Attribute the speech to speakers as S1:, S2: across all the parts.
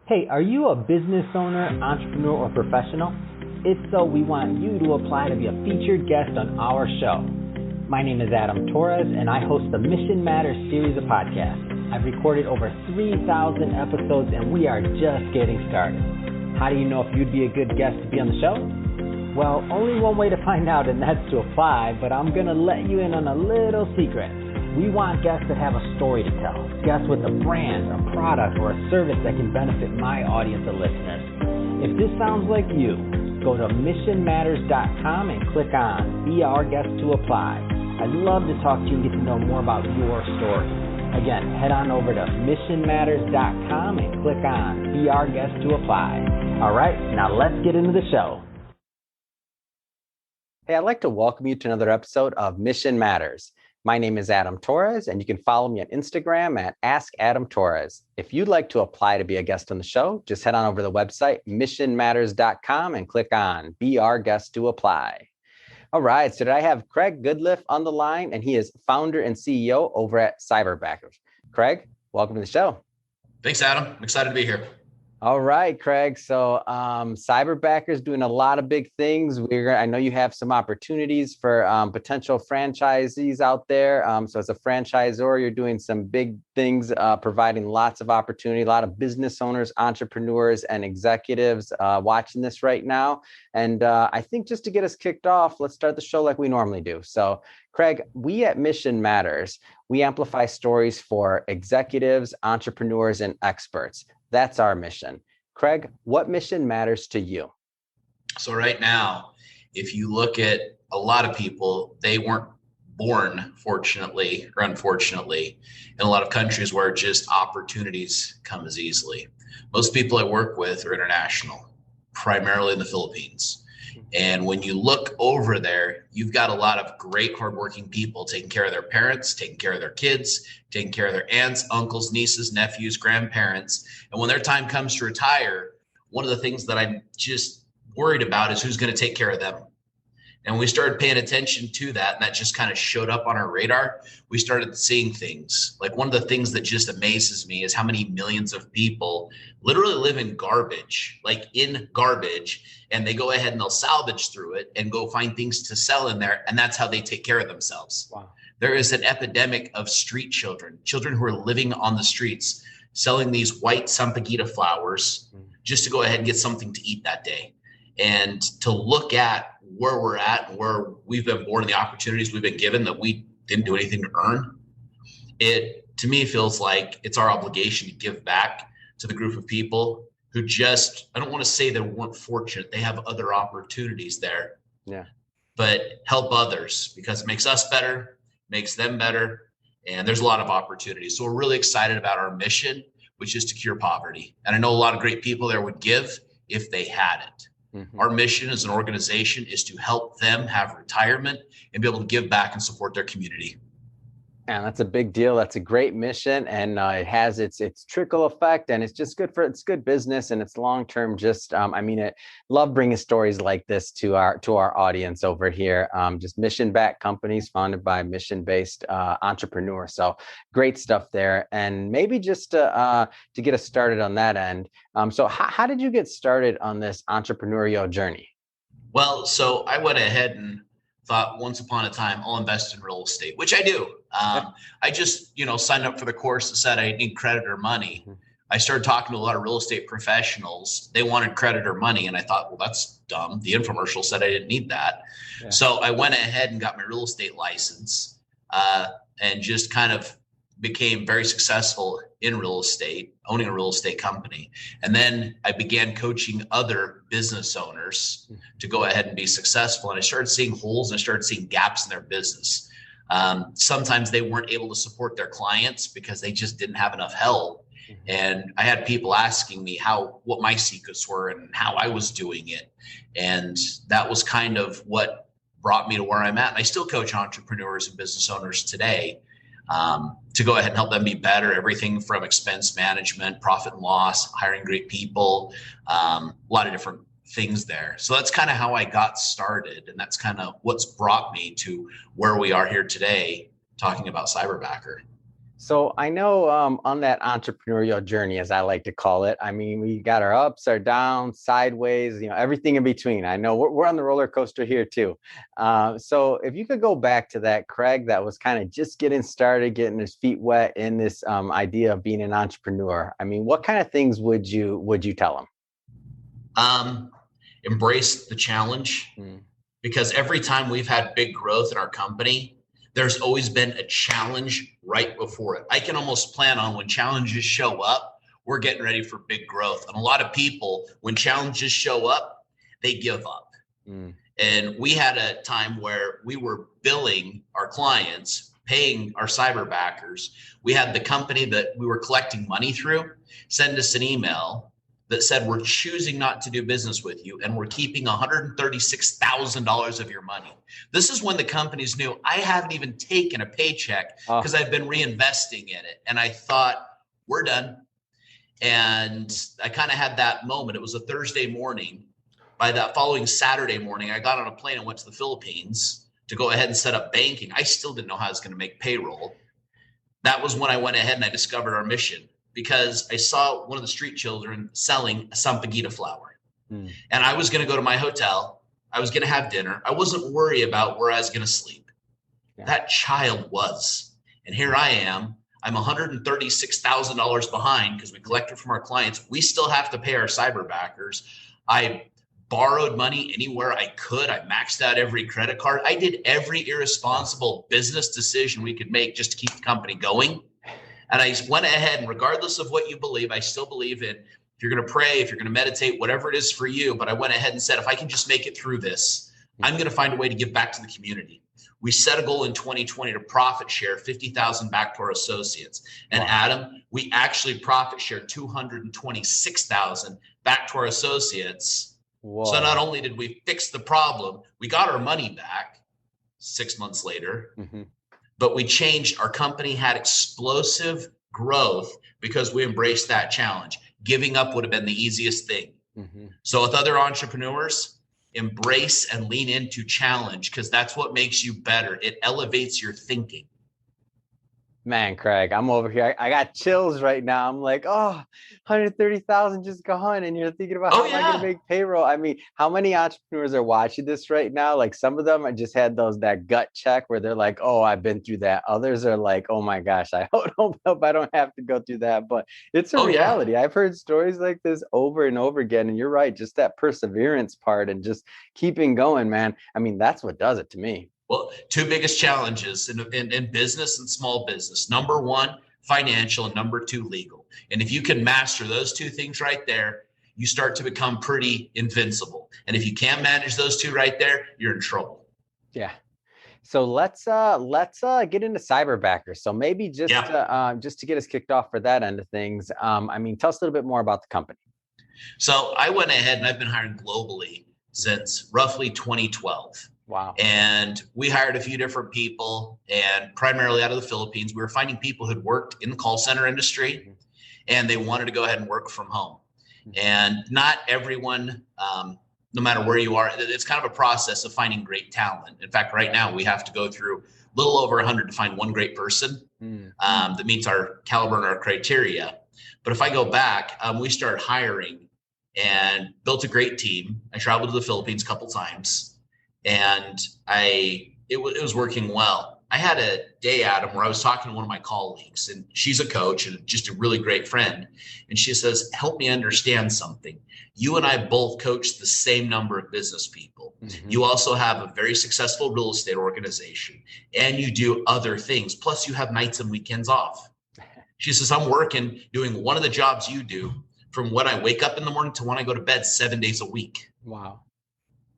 S1: Hey, are you a business owner, entrepreneur, or professional? If so, we want you to apply to be a featured guest on our show. My name is Adam Torres, and I host the Mission Matters series of podcasts. I've recorded over 3,000 episodes, and we are just getting started. How do you know if you'd be a good guest to be on the show? Well, only one way to find out, and that's to apply, but I'm going to let you in on a little secret. We want guests that have a story to tell, guests with a brand, a product, or a service that can benefit my audience of listeners. If this sounds like you, go to missionmatters.com and click on Be Our Guest to apply. I'd love to talk to you and get to know more about your story. Again, head on over to missionmatters.com and click on Be Our Guest to apply. All right, now let's get into the show. Hey, I'd like to welcome you to another episode of Mission Matters. My name is Adam Torres, and you can follow me on Instagram at AskAdamTorres. If you'd like to apply to be a guest on the show, just head on over to the website, missionmatters.com, and click on Be Our Guest to apply. All right, so today I have Craig Goodliffe on the line, and he is founder and CEO over at Cyberbacker. Craig, welcome to the show.
S2: Thanks, Adam. I'm excited to be here.
S1: All right, Craig. So Cyberbacker is doing a lot of big things. I know you have some opportunities for potential franchisees out there. So as a franchisor, you're doing some big things, providing lots of opportunity, a lot of business owners, entrepreneurs, and executives watching this right now. And I think just to get us kicked off, let's start the show like we normally do. So Craig, we at Mission Matters, we amplify stories for executives, entrepreneurs, and experts. That's our mission. Craig, what mission matters to you?
S2: So right now, if you look at a lot of people, they weren't born, fortunately or unfortunately, in a lot of countries where just opportunities come as easily. Most people I work with are international, primarily in the Philippines. And when you look over there, you've got a lot of great hardworking people taking care of their parents, taking care of their kids, taking care of their aunts, uncles, nieces, nephews, grandparents. And when their time comes to retire, one of the things that I'm just worried about is who's going to take care of them. And we started paying attention to that, and that just kind of showed up on our radar. We started seeing things. Like one of the things that just amazes me is how many millions of people literally live in garbage, and they go ahead and they'll salvage through it and go find things to sell in there. And that's how they take care of themselves. Wow. There is an epidemic of street children who are living on the streets, selling these white sampaguita flowers just to go ahead and get something to eat that day. And to look at where we're at and where we've been born and the opportunities we've been given that we didn't do anything to earn, it to me feels like it's our obligation to give back to the group of people who just, I don't want to say they weren't fortunate, they have other opportunities there. Yeah. But help others, because it makes us better, makes them better, and there's a lot of opportunities. So we're really excited about our mission, which is to cure poverty. And I know a lot of great people there would give if they had it. Mm-hmm. Our mission as an organization is to help them have retirement and be able to give back and support their community.
S1: And that's a big deal. That's a great mission, and it has its trickle effect, and it's just it's good business, and it's long term. Love bringing stories like this to our audience over here. Just mission backed companies founded by mission based entrepreneurs. So great stuff there. And maybe just to get us started on that end. So how did you get started on this entrepreneurial journey?
S2: Well, so I went ahead and thought once upon a time I'll invest in real estate, which I do. I just, signed up for the course that said I need credit or money. I started talking to a lot of real estate professionals. They wanted credit or money. And I thought, well, that's dumb. The infomercial said I didn't need that. Yeah. So I went ahead and got my real estate license and just kind of became very successful in real estate, owning a real estate company. And then I began coaching other business owners to go ahead and be successful. And I started seeing holes and I started seeing gaps in their business. Sometimes they weren't able to support their clients because they just didn't have enough help. And I had people asking me what my secrets were and how I was doing it. And that was kind of what brought me to where I'm at. And I still coach entrepreneurs and business owners today to go ahead and help them be better. Everything from expense management, profit and loss, hiring great people, a lot of different things there. So that's kind of how I got started. And that's kind of what's brought me to where we are here today talking about Cyberbacker.
S1: So I know on that entrepreneurial journey, as I like to call it, I mean, we got our ups, our downs, sideways, everything in between. I know we're on the roller coaster here too. So if you could go back to that Craig that was kind of just getting started, getting his feet wet in this idea of being an entrepreneur, I mean, what kind of things would you tell him?
S2: Um, Embrace the challenge,
S1: Mm.
S2: because every time we've had big growth in our company, there's always been a challenge right before it. I can almost plan on when challenges show up, we're getting ready for big growth. And a lot of people, when challenges show up, they give up.
S1: Mm.
S2: And we had a time where we were billing our clients, paying our cyberbackers. We had the company that we were collecting money through send us an email that said, we're choosing not to do business with you, and we're keeping $136,000 of your money. This is when the companies knew I haven't even taken a paycheck because I've been reinvesting in it. And I thought, we're done. And I kind of had that moment. It was a Thursday morning. By that following Saturday morning, I got on a plane and went to the Philippines to go ahead and set up banking. I still didn't know how I was going to make payroll. That was when I went ahead and I discovered our mission, because I saw one of the street children selling a sampaguita flour. And I was going to go to my hotel. I was going to have dinner. I wasn't worried about where I was going to sleep. Yeah. That child was. And here I am. I'm $136,000 behind because we collected from our clients. We still have to pay our cyberbackers. I borrowed money anywhere I could. I maxed out every credit card. I did every irresponsible business decision we could make just to keep the company going. And I went ahead, and regardless of what you believe, I still believe in, if you're going to pray, if you're going to meditate, whatever it is for you. But I went ahead and said, if I can just make it through this, I'm going to find a way to give back to the community. We set a goal in 2020 to profit share 50,000 back to our associates. And wow. Adam, we actually profit shared 226,000 back to our associates. Whoa. So not only did we fix the problem, we got our money back 6 months later, but we changed. Our company had explosive growth because we embraced that challenge. Giving up would have been the easiest thing. So with other entrepreneurs, embrace and lean into challenge, because that's what makes you better. It elevates your thinking.
S1: Man, Craig, I'm over here. I got chills right now. I'm like, oh, 130,000 just gone. And you're thinking about how am I going to make payroll? I mean, how many entrepreneurs are watching this right now? Like some of them, I just had that gut check where they're like, oh, I've been through that. Others are like, oh my gosh, I hope I don't have to go through that. But it's a reality. Yeah. I've heard stories like this over and over again. And you're right. Just that perseverance part and just keeping going, man. I mean, that's what does it to me.
S2: Well, two biggest challenges in business and small business. Number one, financial, and number two, legal. And if you can master those two things right there, you start to become pretty invincible. And if you can't manage those two right there, you're in trouble.
S1: Yeah. So let's get into Cyberbacker. So maybe just to get us kicked off for that end of things. I mean, tell us a little bit more about the company.
S2: So I went ahead and I've been hiring globally since roughly 2012.
S1: Wow.
S2: And we hired a few different people, and primarily out of the Philippines. We were finding people who'd worked in the call center industry and they wanted to go ahead and work from home. And not everyone, no matter where you are, it's kind of a process of finding great talent. In fact, right now we have to go through a little over 100 to find one great person that meets our caliber and our criteria. But if I go back, we started hiring and built a great team. I traveled to the Philippines a couple times. And it was working well. I had a day, Adam, where I was talking to one of my colleagues, and she's a coach and just a really great friend. And she says, help me understand something. You and I both coach the same number of business people. You also have a very successful real estate organization, and you do other things. Plus you have nights and weekends off. She says, I'm working doing one of the jobs you do from when I wake up in the morning to when I go to bed 7 days a week.
S1: Wow.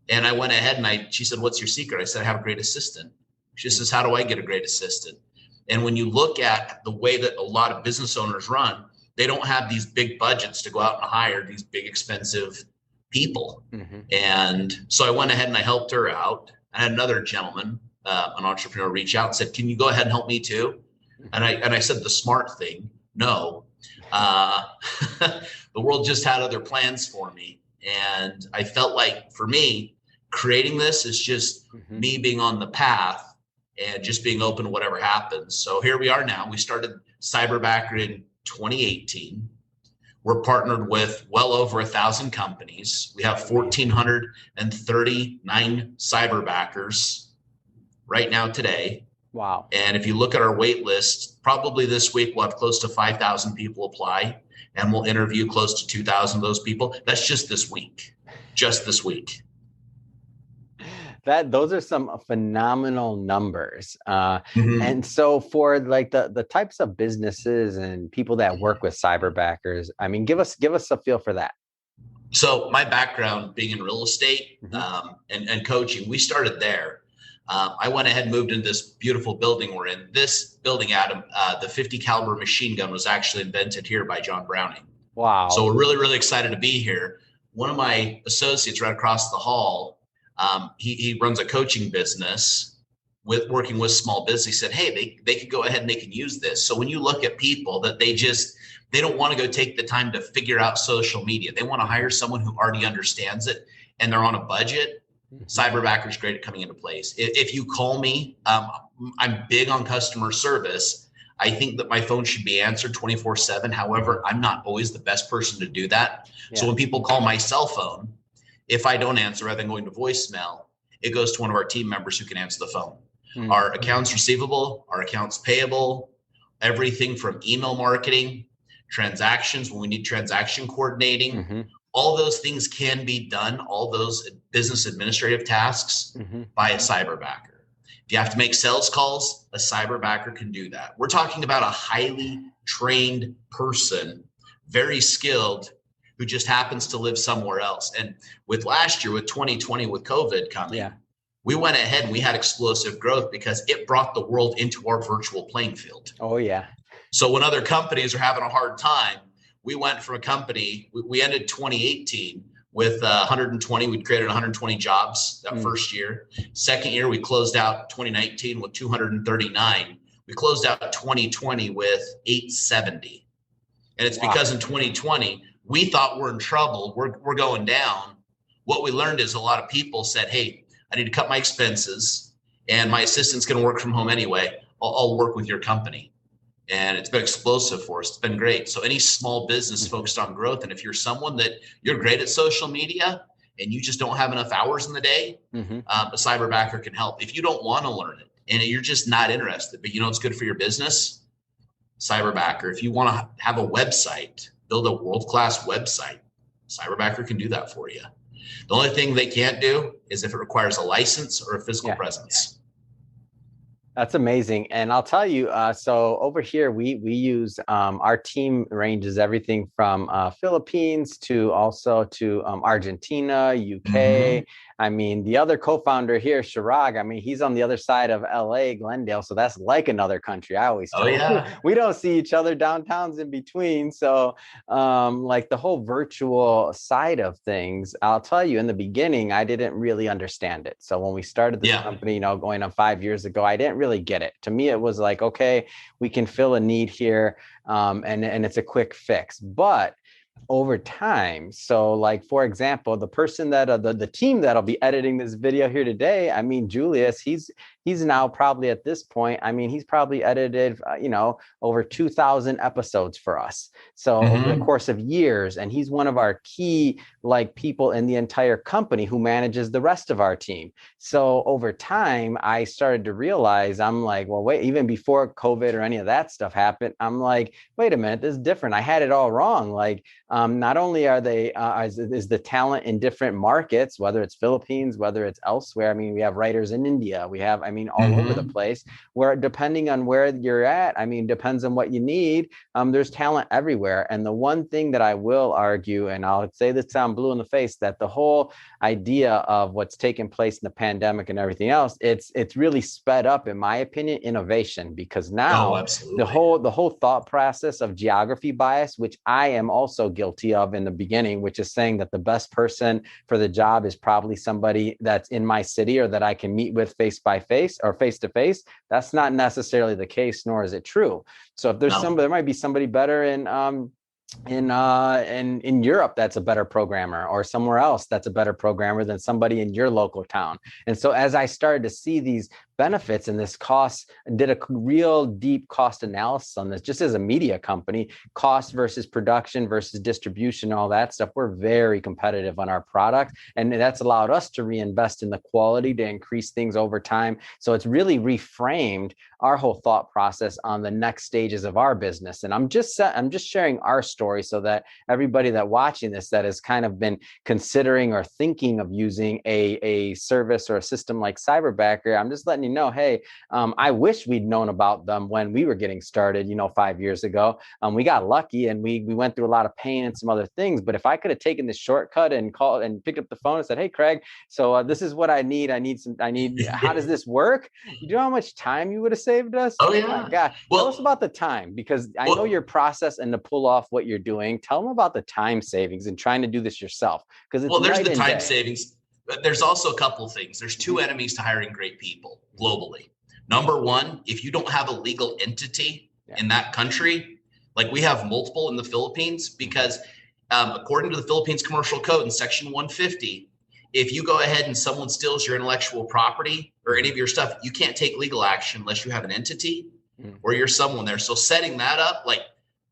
S2: And I went ahead and she said, what's your secret? I said, I have a great assistant. She says, how do I get a great assistant? And when you look at the way that a lot of business owners run, they don't have these big budgets to go out and hire these big expensive people. And so I went ahead and I helped her out. I had another gentleman, an entrepreneur, reach out and said, can you go ahead and help me too? And I said the smart thing, no. The world just had other plans for me. And I felt like for me, creating this is just me being on the path and just being open to whatever happens. So here we are now. We started Cyberbacker in 2018. We're partnered with well over 1,000 companies. We have 1,439 Cyberbackers right now today.
S1: Wow.
S2: And if you look at our wait list, probably this week we'll have close to 5,000 people apply, and we'll interview close to 2,000 of those people. That's just this week. Just this week.
S1: Those are some phenomenal numbers. And so for like the types of businesses and people that work with Cyberbackers, I mean, give us a feel for that.
S2: So my background being in real estate and coaching, we started there. I went ahead and moved into this beautiful building we're in. This building, Adam, the 50 caliber machine gun was actually invented here by John Browning.
S1: Wow.
S2: So we're really, really excited to be here. One of my associates right across the hall, he runs a coaching business working with small business. He said, hey, they could go ahead and they can use this. So when you look at people that they don't want to go take the time to figure out social media. They want to hire someone who already understands it and they're on a budget. Cyberbacker is great at coming into place. If you call me, I'm big on customer service. I think that my phone should be answered 24/7. However, I'm not always the best person to do that. Yeah. So when people call my cell phone, if I don't answer, rather than going to voicemail, it goes to one of our team members who can answer the phone. Our accounts receivable, our accounts payable, everything from email marketing, transactions when we need transaction coordinating. All those things can be done, all those business administrative tasks by a Cyberbacker. If you have to make sales calls, a Cyberbacker can do that. We're talking about a highly trained person, very skilled, who just happens to live somewhere else. And with last year, with 2020, with COVID coming, we went ahead and we had explosive growth because it brought the world into our virtual playing field.
S1: Oh, yeah.
S2: So when other companies are having a hard time, we went from a company, we ended 2018 with 120, we'd created 120 jobs that first year. Second year, we closed out 2019 with 239. We closed out 2020 with 870. And it's because in 2020, we thought we're in trouble, we're going down. What we learned is a lot of people said, hey, I need to cut my expenses and my assistant's gonna work from home anyway. I'll work with your company. And it's been explosive for us. It's been great. So any small business focused on growth, and if you're someone that you're great at social media and you just don't have enough hours in the day, a Cyberbacker can help. If you don't want to learn it and you're just not interested, but you know it's good for your business, Cyberbacker. If you want to have a website, build a world-class website, Cyberbacker can do that for you. The only thing they can't do is if it requires a license or a physical presence.
S1: That's amazing. And I'll tell you, so over here, we use, our team ranges everything from Philippines to also to Argentina, UK. I mean, the other co-founder here, Shirag, I mean, he's on the other side of LA, Glendale. So that's like another country. I always tell you, we don't see each other, downtowns in between. So like the whole virtual side of things, I'll tell you, in the beginning, I didn't really understand it. So when we started this company, you know, going on 5 years ago, I didn't really get it. To me, it was like, okay, we can fill a need here and it's a quick fix. But over time, so like, for example, the person that the team that'll be editing this video here today, I mean, Julius, he's now probably at this point, I mean, he's probably edited, you know, over 2,000 episodes for us. So over the course of years, and he's one of our key like people in the entire company who manages the rest of our team. So over time, I started to realize, I'm like, well, wait, even before COVID or any of that stuff happened, I'm like, wait a minute, this is different. I had it all wrong. Like, not only are they, is the talent in different markets, whether it's Philippines, whether it's elsewhere. I mean, we have writers in India. We have, I mean, all over the place, where depending on where you're at, I mean, depends on what you need. There's talent everywhere. And the one thing that I will argue, and I'll say this sound blue in the face, that the whole idea of what's taken place in the pandemic and everything else, it's really sped up, in my opinion, innovation, because now the whole thought process of geography bias, which I am also guilty of in the beginning, which is saying that the best person for the job is probably somebody that's in my city or that I can meet with face by face or face to face. That's not necessarily the case, nor is it true. So if there's there might be somebody better in Europe that's a better programmer, or somewhere else that's a better programmer than somebody in your local town. And so as I started to see these benefits and this cost, and did a real deep cost analysis on this, just as a media company, cost versus production versus distribution, all that stuff. We're very competitive on our product, and that's allowed us to reinvest in the quality to increase things over time. So it's really reframed our whole thought process on the next stages of our business. And I'm just sharing our story so that everybody that watching this that has kind of been considering or thinking of using a service or a system like Cyberbacker, I'm just letting you know, hey, I wish we'd known about them when we were getting started, 5 years ago. We got lucky and we went through a lot of pain and some other things. But if I could have taken this shortcut and called and picked up the phone and said, hey, Craig, so this is what I need. How does this work? You know how much time you would have saved us?
S2: Oh, yeah.
S1: My God. Tell us about the time, because I know your process and to pull off what you're doing. Tell them about the time savings and trying to do this yourself. Because
S2: there's the time savings. But there's also a couple of things. There's two enemies to hiring great people globally. Number one, if you don't have a legal entity in that country, like we have multiple in the Philippines, because according to the Philippines Commercial Code in Section 150, if you go ahead and someone steals your intellectual property or any of your stuff, you can't take legal action unless you have an entity or you're someone there. So setting that up, like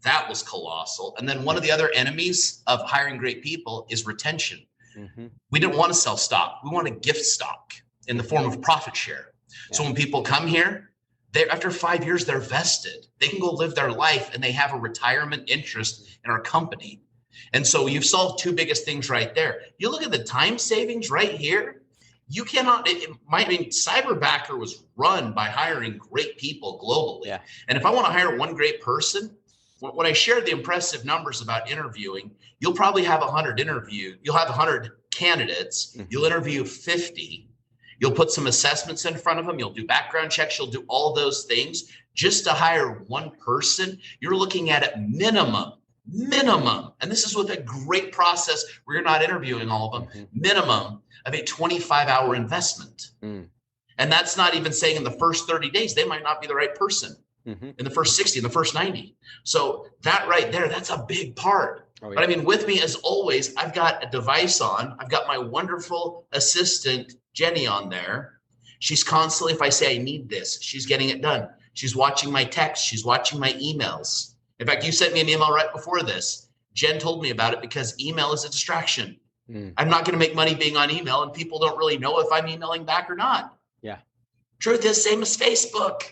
S2: that was colossal. And then one of the other enemies of hiring great people is retention. We didn't want to sell stock. We want to gift stock in the form of profit share. So when people come here, after 5 years, they're vested. They can go live their life and they have a retirement interest in our company. And so you've solved two biggest things right there. You look at the time savings right here. You cannot, Cyberbacker was run by hiring great people globally. Yeah. And if I want to hire one great person, when I shared the impressive numbers about interviewing, you'll probably have 100 You'll have 100 candidates. You'll interview 50. You'll put some assessments in front of them. You'll do background checks. You'll do all those things. Just to hire one person, you're looking at a minimum. And this is with a great process where you're not interviewing all of them, minimum of a 25-hour investment. And that's not even saying in the first 30 days, they might not be the right person. In the first 60, in the first 90. So that right there, that's a big part. Oh, yeah. But I mean, with me as always, I've got a device on. I've got my wonderful assistant, Jenny, on there. She's constantly, if I say I need this, she's getting it done. She's watching my text. She's watching my emails. In fact, you sent me an email right before this. Jen told me about it because email is a distraction. I'm not going to make money being on email, and people don't really know if I'm emailing back or not. Yeah. Truth is, same as Facebook.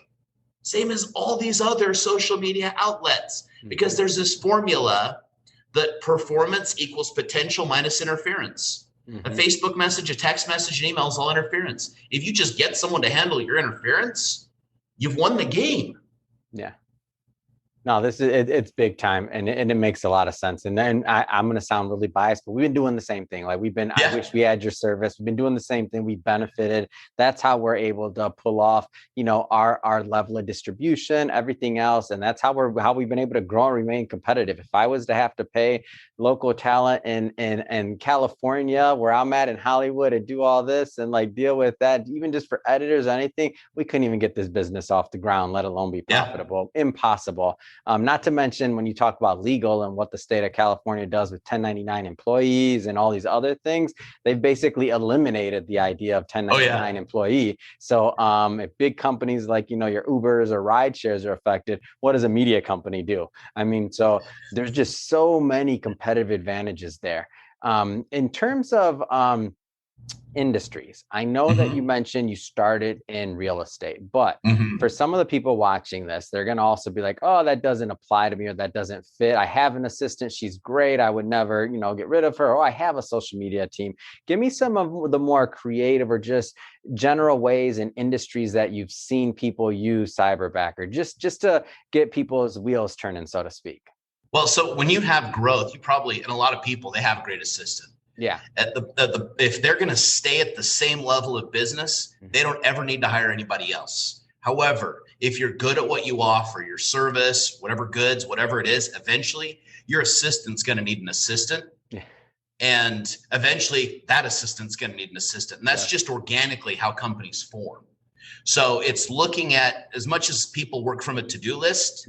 S2: Same as all these other social media outlets, because there's this formula that performance equals potential minus interference. A Facebook message, a text message, an email is all interference. If you just get someone to handle your interference, you've won the game. Yeah. No, it's big time, and it makes a lot of sense. And then I'm going to sound really biased, but we've been doing the same thing. Like I wish we had your service. We've been doing the same thing. We benefited. That's how we're able to pull off, our level of distribution, everything else, and that's how we've been able to grow and remain competitive. If I was to have to pay local talent in California, where I'm at in Hollywood, and do all this and like deal with that, even just for editors or anything, we couldn't even get this business off the ground, let alone be profitable. Impossible. Not to mention when you talk about legal and what the state of California does with 1099 employees and all these other things, they've basically eliminated the idea of 1099 employee. So if big companies like, your Ubers or ride shares are affected, what does a media company do? I mean, so there's just so many competitive advantages there. In terms of industries, I know that you mentioned you started in real estate, but for some of the people watching this, they're going to also be like, oh, that doesn't apply to me, or that doesn't fit. I have an assistant. She's great. I would never, get rid of her. Oh, I have a social media team. Give me some of the more creative or just general ways and industries that you've seen people use Cyberbacker, just to get people's wheels turning, so to speak. Well, so when you have growth, and a lot of people, they have a great assistant. Yeah. If they're going to stay at the same level of business, they don't ever need to hire anybody else. However, if you're good at what you offer, your service, whatever goods, whatever it is, eventually your assistant's going to need an assistant. Yeah. And eventually that assistant's going to need an assistant. And that's just organically how companies form. So it's looking at, as much as people work from a to-do list,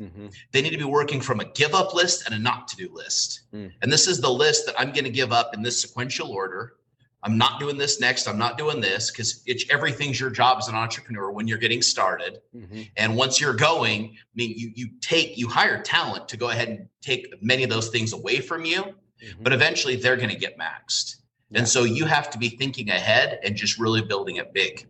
S2: they need to be working from a give up list and a not to-do list. And this is the list that I'm going to give up in this sequential order. I'm not doing this next. I'm not doing this, because everything's your job as an entrepreneur when you're getting started. And once you're going, I mean, you hire talent to go ahead and take many of those things away from you, but eventually they're going to get maxed. And so you have to be thinking ahead and just really building it big.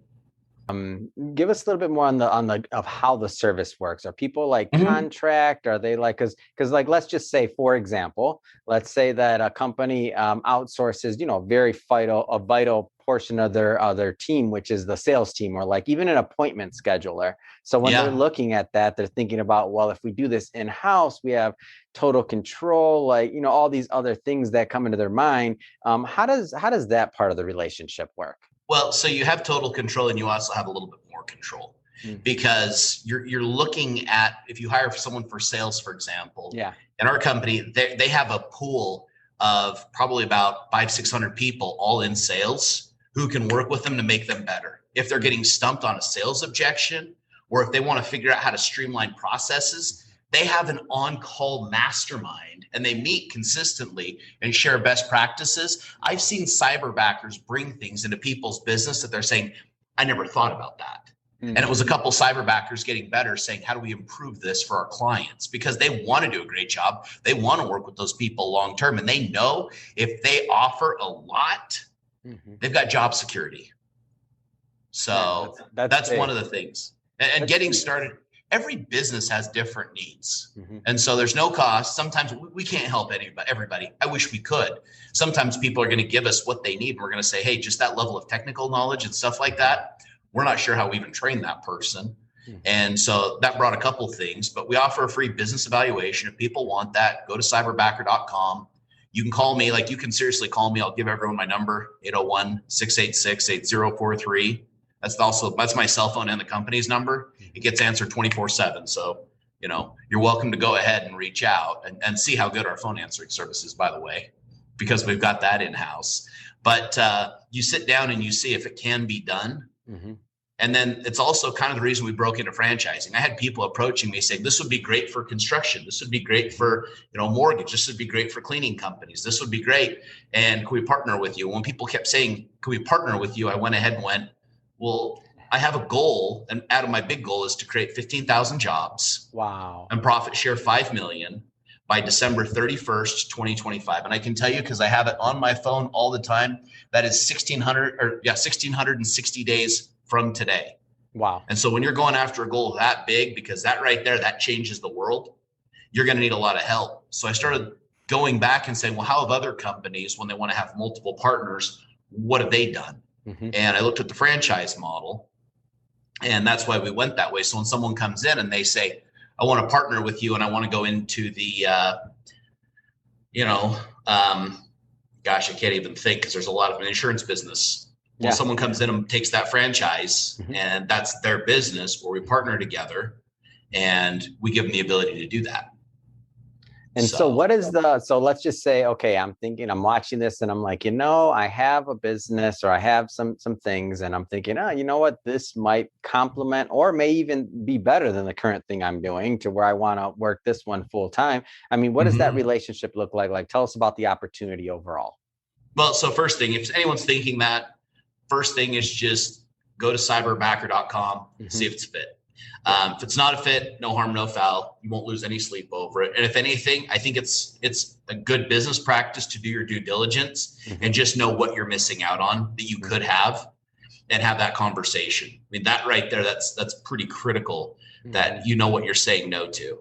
S1: Give us a little bit more on the of how the service works. Are people like contract? Are they like, because like, let's just say, for example, let's say that a company outsources, a vital portion of their team, which is the sales team, or like even an appointment scheduler. So when they're looking at that, they're thinking about, well, if we do this in-house, we have total control, like, all these other things that come into their mind. How does that part of the relationship work?
S2: Well, so you have total control, and you also have a little bit more control, because you're looking at, if you hire someone for sales, for example, in our company, they have a pool of probably about 500-600 people all in sales who can work with them to make them better. If they're getting stumped on a sales objection, or if they want to figure out how to streamline processes, they have an on-call mastermind, and they meet consistently and share best practices. I've seen cyberbackers bring things into people's business that they're saying, I never thought about that. And it was a couple cyberbackers getting better, saying, how do we improve this for our clients? Because they want to do a great job. They want to work with those people long-term. And they know if they offer a lot, they've got job security. So that's one of the things. And getting started, every business has different needs. And so there's no cost. Sometimes we can't help everybody. I wish we could. Sometimes people are going to give us what they need. And we're going to say, hey, just that level of technical knowledge and stuff like that, we're not sure how we even train that person. And so that brought a couple things, but we offer a free business evaluation. If people want that, go to cyberbacker.com. You can call me, like you can seriously call me. I'll give everyone my number, 801-686-8043. That's my cell phone and the company's number. It gets answered 24/7. So, you're welcome to go ahead and reach out and see how good our phone answering service is, by the way, because we've got that in-house. But you sit down and you see if it can be done. And then it's also kind of the reason we broke into franchising. I had people approaching me saying, this would be great for construction. This would be great for, mortgage. This would be great for cleaning companies. This would be great. And can we partner with you? When people kept saying, can we partner with you? I went ahead and went, well, I have a goal, and Adam, my big goal is to create 15,000 jobs.
S1: Wow.
S2: And profit share 5 million by December 31st, 2025. And I can tell you, because I have it on my phone all the time, that is 1,660 days from today.
S1: Wow.
S2: And so when you're going after a goal that big, because that right there, that changes the world, you're going to need a lot of help. So I started going back and saying, well, how have other companies, when they want to have multiple partners, what have they done? And I looked at the franchise model, and that's why we went that way. So when someone comes in and they say, I want to partner with you and I want to go into the, gosh, I can't even think, because there's a lot of an insurance business. Well, someone comes in and takes that franchise and that's their business, where we partner together and we give them the ability to do that.
S1: And so what is so let's just say, okay, I'm watching this and I'm like, I have a business, or I have some things, and I'm thinking, you know what, this might complement or may even be better than the current thing I'm doing, to where I want to work this one full time. I mean, what does that relationship look like? Like, tell us about the opportunity overall.
S2: Well, so first thing, if anyone's thinking that, first thing is just go to cyberbacker.com, see if it's fit. If it's not a fit, no harm, no foul. You won't lose any sleep over it. And if anything, I think it's a good business practice to do your due diligence and just know what you're missing out on that you could have, and have that conversation. I mean, that right there, that's pretty critical, that you know what you're saying no to.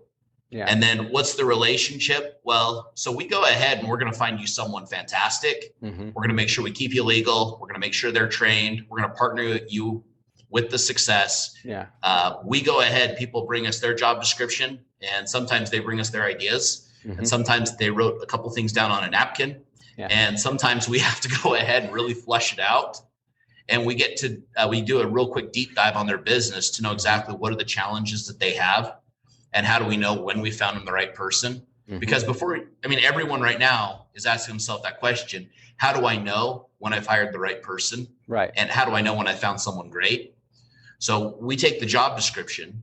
S2: Yeah. And then what's the relationship? Well, so we go ahead and we're going to find you someone fantastic. We're going to make sure we keep you legal. We're going to make sure they're trained. We're going to partner with you with the success. Yeah. We go ahead, people bring us their job description, and sometimes they bring us their ideas, and sometimes they wrote a couple things down on a napkin. Yeah. And sometimes we have to go ahead and really flesh it out. And we get to, we do a real quick deep dive on their business to know exactly what are the challenges that they have, and how do we know when we found them the right person? Because everyone right now is asking themselves that question: how do I know when I've hired the right person? Right. And how do I know when I found someone great? So we take the job description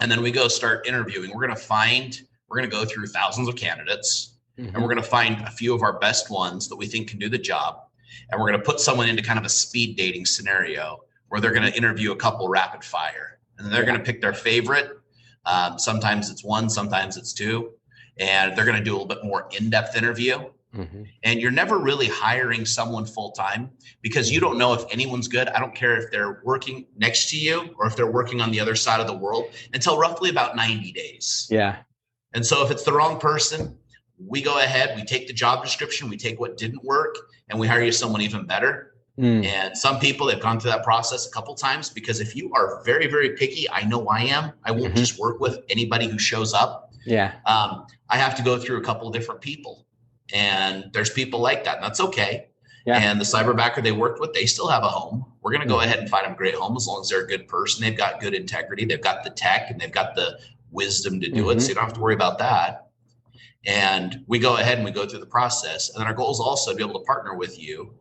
S2: and then we go start interviewing. We're going to go through thousands of candidates, and we're going to find a few of our best ones that we think can do the job. and we're going to put someone into kind of a speed dating scenario where they're going to interview a couple rapid fire, and then they're going to pick their favorite. Sometimes it's one, sometimes it's two, and they're going to do a little bit more in-depth interview. And you're never really hiring someone full-time because you don't know if anyone's good. I don't care if they're working next to you or if they're working on the other side of the world until roughly about 90 days.
S1: Yeah.
S2: And so if it's the wrong person, we go ahead, we take the job description, we take what didn't work, and we hire you someone even better. And some people, they've gone through that process a couple times, because if you are very, very picky, I know I am. I won't just work with anybody who shows up.
S1: Yeah.
S2: I have to go through a couple of different people. And there's people like that, and that's okay. Yeah. And the Cyberbacker they worked with, they still have a home. We're going to go ahead and find them a great home as long as they're a good person. They've got good integrity. They've got the tech, and they've got the wisdom to do it. So you don't have to worry about that. And we go ahead and we go through the process. And then our goal is also to be able to partner with you,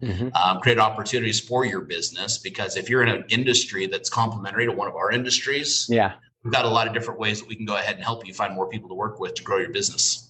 S2: create opportunities for your business. Because if you're in an industry that's complementary to one of our industries, we've got a lot of different ways that we can go ahead and help you find more people to work with to grow your business.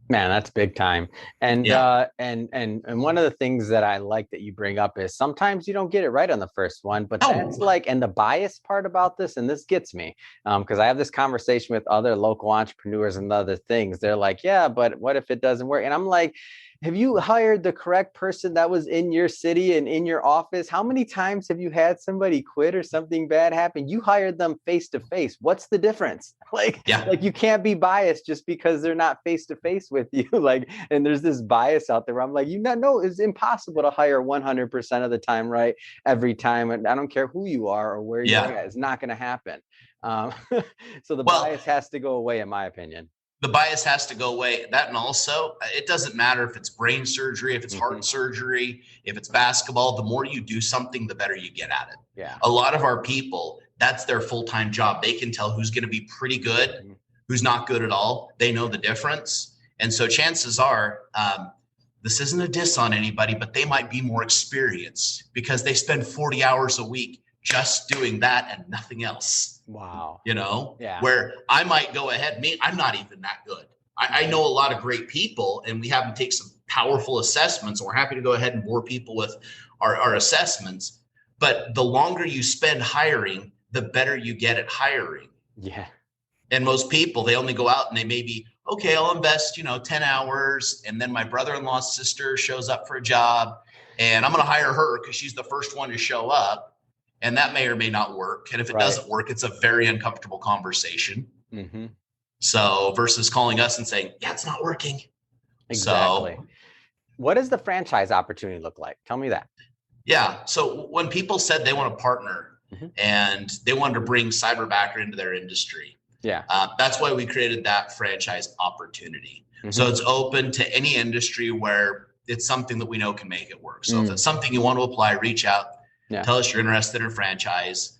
S1: Man, that's big time. And and one of the things that I like that you bring up is sometimes you don't get it right on the first one, but that's like, and the bias part about this, and this gets me, because I have this conversation with other local entrepreneurs and other things. They're like, yeah, but what if it doesn't work? And I'm like, have you hired the correct person that was in your city and in your office? How many times have you had somebody quit or something bad happen? You hired them face to face. What's the difference? Like you can't be biased just because they're not face to face with you. Like, and there's this bias out there where I'm like, no, it's impossible to hire 100% of the time, right? Every time. And I don't care who you are or where you're at, it's not going to happen. So the bias has to go away, in my opinion.
S2: The bias has to go away. That, and also it doesn't matter if it's brain surgery, if it's heart surgery, if it's basketball, the more you do something, the better you get at it.
S1: Yeah.
S2: A lot of our people, that's their full-time job. They can tell who's going to be pretty good, who's not good at all. They know the difference. And so chances are, this isn't a diss on anybody, but they might be more experienced because they spend 40 hours a week just doing that and nothing else.
S1: Wow.
S2: Where I might go ahead, I'm not even that good. I know a lot of great people, and we have them take some powerful assessments, and we're happy to go ahead and bore people with our assessments. But the longer you spend hiring, the better you get at hiring.
S1: Yeah.
S2: And most people, they only go out and they maybe, okay, I'll invest, 10 hours. And then my brother-in-law's sister shows up for a job, and I'm going to hire her because she's the first one to show up. And that may or may not work. And if it doesn't work, it's a very uncomfortable conversation. So versus calling us and saying, yeah, it's not working.
S1: Exactly. So, what does the franchise opportunity look like? Tell me that.
S2: Yeah. So when people said they want to partner and they wanted to bring Cyberbacker into their industry, that's why we created that franchise opportunity. So it's open to any industry where it's something that we know can make it work. So if it's something you want to apply, reach out. Tell us you're interested in a franchise.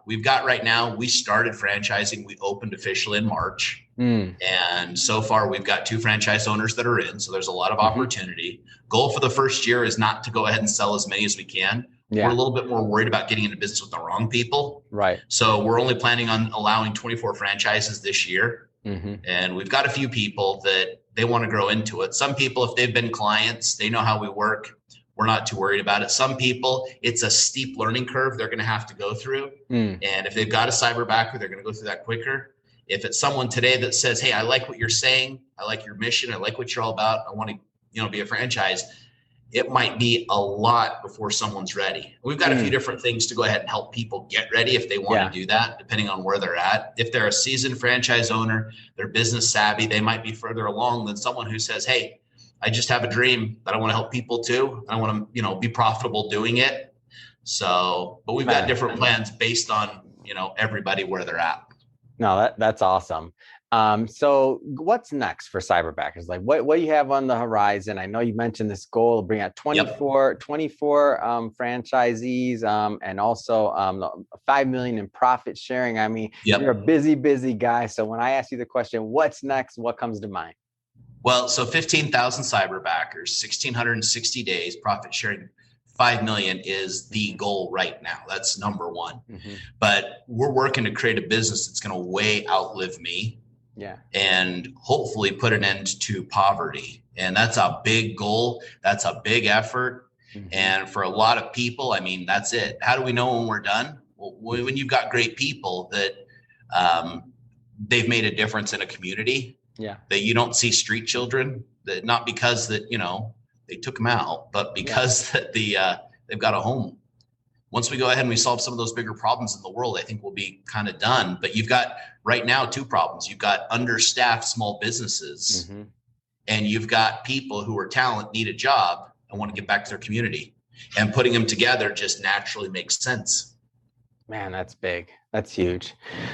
S2: We've got right now, we started franchising. We opened officially in March. And so far we've got 2 franchise owners that are in. So there's a lot of opportunity. Goal for the first year is not to go ahead and sell as many as we can. We're a little bit more worried about getting into business with the wrong people.
S1: Right.
S2: So we're only planning on allowing 24 franchises this year. And we've got a few people that they want to grow into it. Some people, if they've been clients, they know how we work. We're not too worried about it. Some people, it's a steep learning curve they're going to have to go through. And if they've got a Cyberbacker, they're going to go through that quicker. If it's someone today that says, hey, I like what you're saying, I like your mission, I like what you're all about, I want to be a franchise, it might be a lot before someone's ready. We've got a few different things to go ahead and help people get ready if they want to do that, depending on where they're at. If they're a seasoned franchise owner, they're business savvy, they might be further along than someone who says, hey, I just have a dream that I want to help people too. I want to, be profitable doing it. So, but we've got different plans based on, everybody where they're at.
S1: No, that's awesome. So what's next for Cyberbackers? Like what do you have on the horizon? I know you mentioned this goal of bringing out 24 franchisees, and also 5 million in profit sharing. I mean, you're a busy guy. So when I ask you the question, what's next? What comes to mind?
S2: Well, so 15,000 Cyberbackers, 1,660 days, profit sharing 5 million is the goal right now. That's number one. But we're working to create a business that's going to way outlive me. And hopefully put an end to poverty. And that's a big goal. That's a big effort. Mm-hmm. And for a lot of people, I mean, that's it. How do we know when we're done? Well, when you've got great people that they've made a difference in a community, that you don't see street children, that not because that, you know, they took them out, but because that they've got a home. Once we go ahead and we solve some of those bigger problems in the world, I think we'll be kind of done. But you've got right now 2 problems. You've got understaffed small businesses, mm-hmm. and you've got people who are talented, need a job, and want to get back to their community. And putting them together just naturally makes sense.
S1: Man, that's big. That's huge.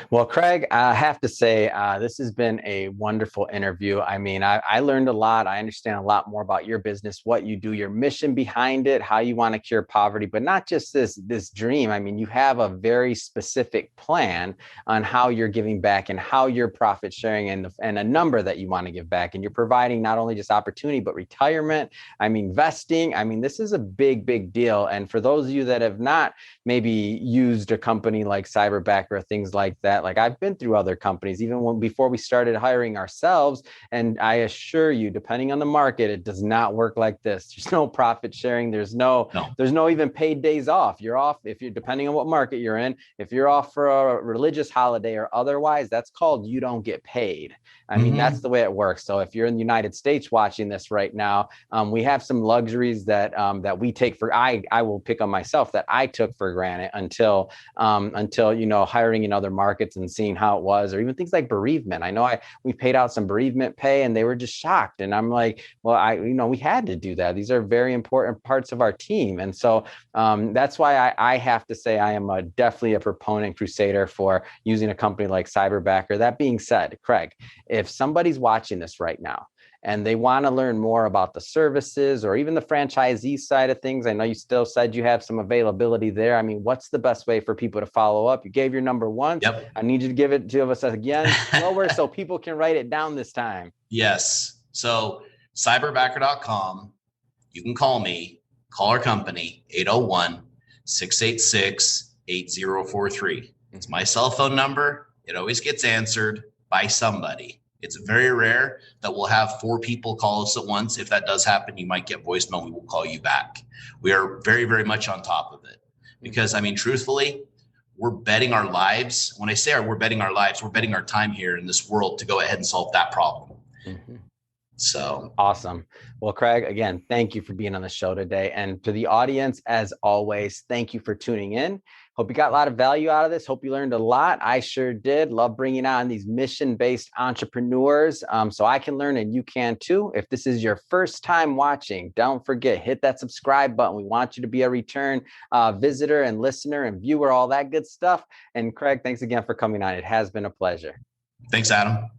S1: Well, Craig, I have to say, this has been a wonderful interview. I mean, I learned a lot. I understand a lot more about your business, what you do, your mission behind it, how you want to cure poverty, but not just this dream. I mean, you have a very specific plan on how you're giving back and how you're profit sharing and a number that you want to give back. And you're providing not only just opportunity, but retirement. I mean, vesting. I mean, this is a big, big deal. And for those of you that have not maybe used a company like Cyberbacker or things like that. Like I've been through other companies, even before we started hiring ourselves. And I assure you, depending on the market, it does not work like this. There's no profit sharing. There's no even paid days off. You're off if you're depending on what market you're in. If you're off for a religious holiday or otherwise, that's called you don't get paid. I mean, that's the way it works. So if you're in the United States watching this right now, we have some luxuries that we take for, I will pick on myself that I took for granted until, you know, hiring in other markets and seeing how it was, or even things like bereavement. I know we paid out some bereavement pay and they were just shocked. And I'm like, well, we had to do that. These are very important parts of our team. And so that's why I have to say I am definitely a proponent, crusader for using a company like Cyberbacker. That being said, Craig, if somebody's watching this right now and they want to learn more about the services or even the franchisee side of things, I know you still said you have some availability there. I mean, what's the best way for people to follow up? You gave your number once.
S2: Yep.
S1: I need you to give it to us again slower so people can write it down this time.
S2: Yes. So cyberbacker.com. You can call me, call our company, 801-686-8043. It's my cell phone number. It always gets answered by somebody. It's very rare that we'll have 4 people call us at once. If that does happen, you might get voicemail. We will call you back. We are very, very much on top of it because, I mean, truthfully, we're betting our lives. When I say we're betting our lives, we're betting our time here in this world to go ahead and solve that problem. Mm-hmm. So
S1: awesome. Well, Craig, again, thank you for being on the show today. And to the audience, as always, thank you for tuning in. Hope you got a lot of value out of this. Hope you learned a lot. I sure did. Love bringing on these mission-based entrepreneurs so I can learn and you can too. If this is your first time watching, don't forget, hit that subscribe button. We want you to be a return visitor and listener and viewer, all that good stuff. And Craig, thanks again for coming on. It has been a pleasure.
S2: Thanks, Adam.